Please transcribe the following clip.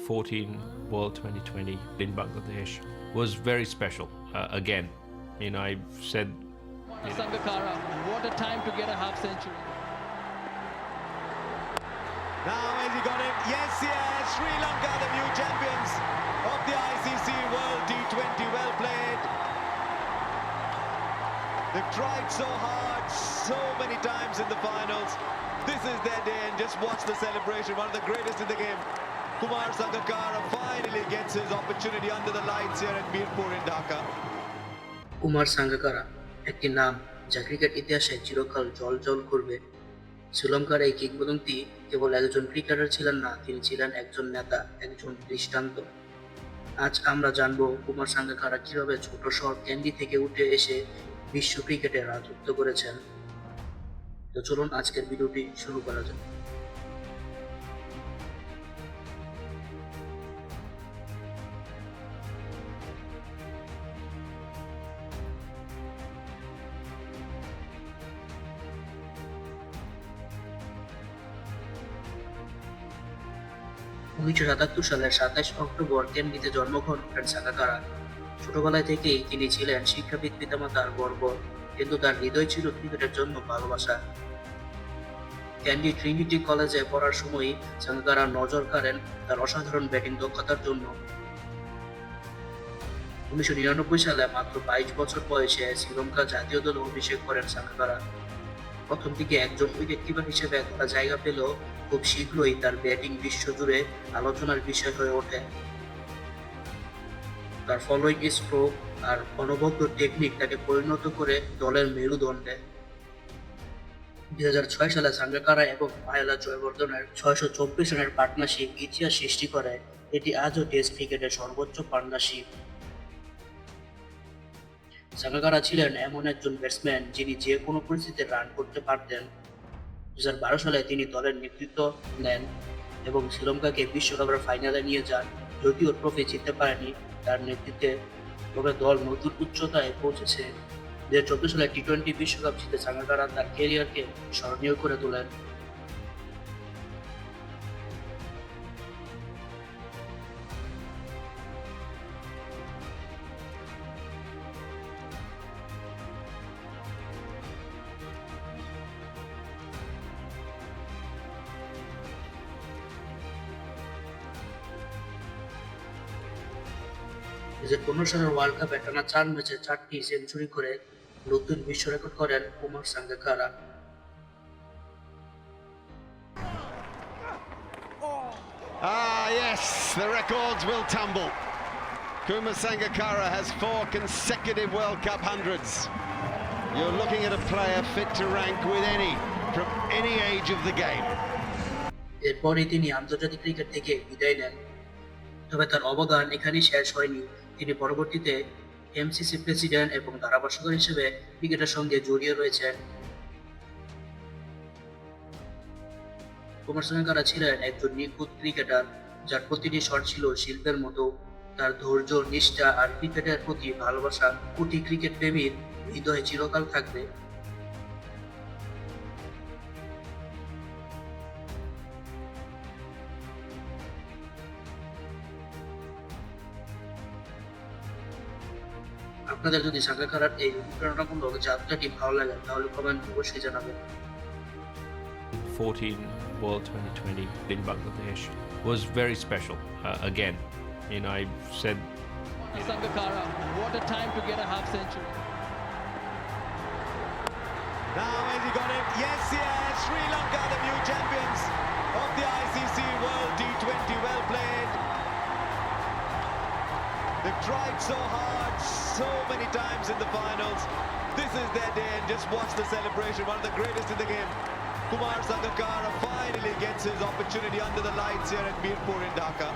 14 World 2020 in Bangladesh was very special. Again, I've said. Sangakkara, what a time to get a half century. Now has he got it? Yes, Sri Lanka, the new champions of the ICC World T20. Well played. They've tried so hard, so many times in the finals. This is their day, and just watch the celebration. One of the greatest in the game. Kumar Sangakkara finally gets his opportunity under the lights here at Mirpur in Dhaka. Kumar Sangakkara একটি নাম যা cricket ইতিহাসে চিরকাল জ্বলজ্বল করবে। শ্রীলঙ্কার এই কিংবদন্তি কেবল একজন ক্রিকেটার ছিলেন না, তিনি ছিলেন একজন নেতা, একজন দৃষ্টান্ত। আজ আমরা জানবো কুমার সাঙ্গাকারা কিভাবে ছোট শহর ক্যান্ডি থেকে উঠে এসে বিশ্ব ক্রিকেটে রাজত্ব করেছেন। তো চলুন আজকের ভিডিওটি শুরু করা যাক। 1977 সালের 27 অক্টোবর ক্যান্ডিতে জন্মগ্রহণ করেন সাঙ্গাকারা। ছোটবেলায় থেকেই তিনি ছিলেন শিক্ষাবিদ পিতামাতার গর্ব, কিন্তু তার হৃদয় ছিল ক্রিকেটের জন্য ভালোবাসা। ক্যান্ডি ট্রিনিটি কলেজে পড়ার সময়ই সাঙ্গাকারা নজর কাড়েন তার অসাধারণ ব্যাটিং দক্ষতার জন্য। 1999 সালে মাত্র 22 বছর বয়সে শ্রীলঙ্কা জাতীয় দলে অভিষেক করেন সাঙ্গাকারা। প্রথম দিকে একজন উইকেট কিপার হিসেবে তার জায়গা পেলেও খুব শীঘ্রই তার ব্যাটিং বিশ্বজুড়ে আলোচনার বিষয় হয়ে ওঠে। তার ফলোইং স্ট্রোক আর অনবদ্য টেকনিক তাকে পরিণত করে দলের মেরুদণ্ডে। 2006 সালে সাঙ্গাকারা এবং পাহেলা জয়বর্ধনের 624 রানের পার্টনারশিপ ইতিহাস সৃষ্টি করে। এটি আজও টেস্ট ক্রিকেটের সর্বোচ্চ পার্টনারশিপ। সাঙ্গাকারা ছিলেন এমন একজন ব্যাটসম্যান যিনি যে কোনো পরিস্থিতিতে রান করতে পারতেন। 2012 সালে তিনি দলের নেতৃত্ব নেন এবং শ্রীলঙ্কাকে বিশ্বকাপের ফাইনালে নিয়ে যান। যদিও ট্রফি জিততে পারেনি তার নেতৃত্বে, তবে দল নতুন উচ্চতায় পৌঁছেছে। 2014 সালে টি-20 বিশ্বকাপ জিতে সাঙ্গাকারা তার ক্যারিয়ারকে স্মরণীয় করে তোলেন। যে 2015 সালের ওয়ার্ল্ড কাপে টানা 4 ম্যাচে 4টি সেঞ্চুরি করে নতুন বিশ্ব রেকর্ড করেন Kumar Sangakkara. Yes, the records will tumble. Kumar Sangakkara has 4 consecutive World Cup hundreds. You're looking at a player fit to rank with any from any age of the game. এরপরই তিনি আন্তর্জাতিক ক্রিকেট থেকে বিদায় নেন, তবে তার অবদান এখানেই শেষ হয়নি। তিনি পরবর্তীতে এমসিসি প্রেসিডেন্ট এবং ধারাভাষ্যকার হিসেবে ক্রিকেটের সঙ্গে জড়িয়ে রয়েছেন। কুমার সাঙ্গাকারা ছিলেন একজন নিখুঁত ক্রিকেটার, যার প্রতিটি শট ছিল শিল্পের মতো। তার ধৈর্য, নিষ্ঠা আর ক্রিকেটের প্রতি ভালোবাসা কোটি ক্রিকেট প্রেমীর হৃদয়ে চিরকাল থাকবে। আপনাদের যদি সাঙ্গাকারার এই অনুপ্রেরণামূলক যাত্রাটি ভালো লাগে তাহলে কমেন্ট অবশ্যই জানাবেন। 14 World 2020 in Bangladesh was very special. Again, I've said. Sangakkara, what a time to get a half century. Now has he got it? Yes, Sri Lanka, the new champions of the ICC World T20. Well played. They've tried so hard, so many times in the finals. This is their day, and just watch the celebration. One of the greatest in the game. Kumar Sangakkara finally gets his opportunity under the lights here at Mirpur in Dhaka.